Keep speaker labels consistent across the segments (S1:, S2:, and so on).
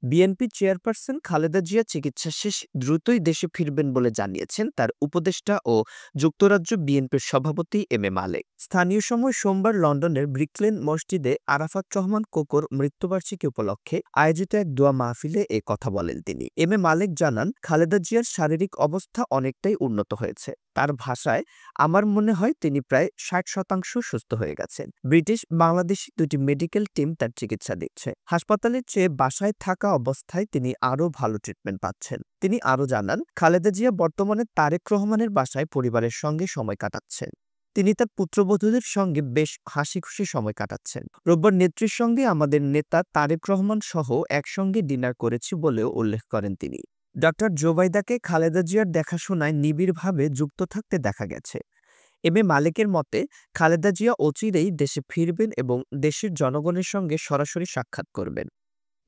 S1: BNP chairperson Khaleda Zia চিকিৎসা শেষ দ্রুতই দেশে ফিরবেন বলে জানিয়েছেন তার উপদেষ্টা ও যুক্তরাজ্য বিএনপির সভাপতি এম এ মালেক। স্থানীয় সময় সোমবার লন্ডনের ব্রিকলেন মসজিদে আরাফাত রহমান কোকোর মৃত্যুবার্ষিকী উপলক্ষে আয়োজিত এক দোয়া মাহফিলে এ কথা বলেন তিনি। এম এ মালেক জানান, খালেদা জিয়ার শারীরিক অবস্থা অনেকটাই উন্নত হয়েছে। তার ভাষায়, আমার মনে হয় তিনি প্রায় ৬০% সুস্থ হয়ে গেছেন। ব্রিটিশ বাংলাদেশি দুটি মেডিকেল টিম তার চিকিৎসা দিচ্ছে। হাসপাতালের চেয়ে বাসায় থাকা অবস্থায় তিনি আরও ভালো ট্রিটমেন্ট পাচ্ছেন। তিনি আরও জানান, খালেদা জিয়া বর্তমানে তারেক রহমানের বাসায় পরিবারের সঙ্গে সময় কাটাচ্ছেন। তিনি তার পুত্রবধূদের সঙ্গে বেশ হাসিখুশি সময় কাটাচ্ছেন। রোববার নেত্রীর সঙ্গে আমাদের নেতা তারেক রহমান সহ একসঙ্গে ডিনার করেছি বলেও উল্লেখ করেন তিনি। ডক্টর জোবাইদাকে খালেদা জিয়ার দেখাশোনায় নিবিড়ভাবে যুক্ত থাকতে দেখা গেছে। এম এ মালেকের মতে, খালেদা জিয়া অচিরেই দেশে ফিরবেন এবং দেশের জনগণের সঙ্গে সরাসরি সাক্ষাৎ করবেন।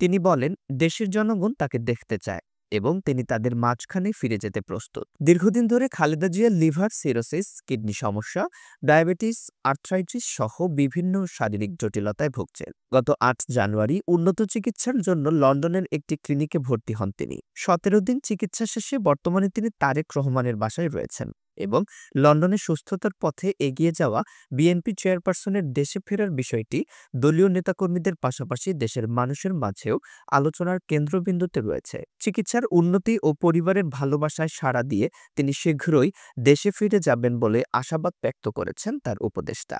S1: তিনি বলেন, দেশের জনগণ তাকে দেখতে চায় এবং তিনি তাদের মাঝখানে ফিরে যেতে প্রস্তুত। দীর্ঘদিন ধরে Khaleda Zia liver cirrhosis, kidney সমস্যা, ডায়াবেটিস, আর্থ্রাইটিস সহ বিভিন্ন শারীরিক জটিলতায় ভুগছেন। গত ৮ জানুয়ারি উন্নত চিকিৎসার জন্য লন্ডনের একটি ক্লিনিকে ভর্তি হন তিনি। ১৭ দিন চিকিৎসা শেষে বর্তমানে তিনি তারেক রহমানের বাসায় রয়েছেন এবং লন্ডনে সুস্থতার পথে এগিয়ে যাওয়া বিএনপি চেয়ারপারসনের দেশে ফেরার বিষয়টি দলীয় নেতাকর্মীদের পাশাপাশি দেশের মানুষের মাঝেও আলোচনার কেন্দ্রবিন্দুতে রয়েছে। চিকিৎসার উন্নতি ও পরিবারের ভালোবাসায় সাড়া দিয়ে তিনি শীঘ্রই দেশে ফিরে যাবেন বলে আশাবাদ ব্যক্ত করেছেন তার উপদেষ্টা।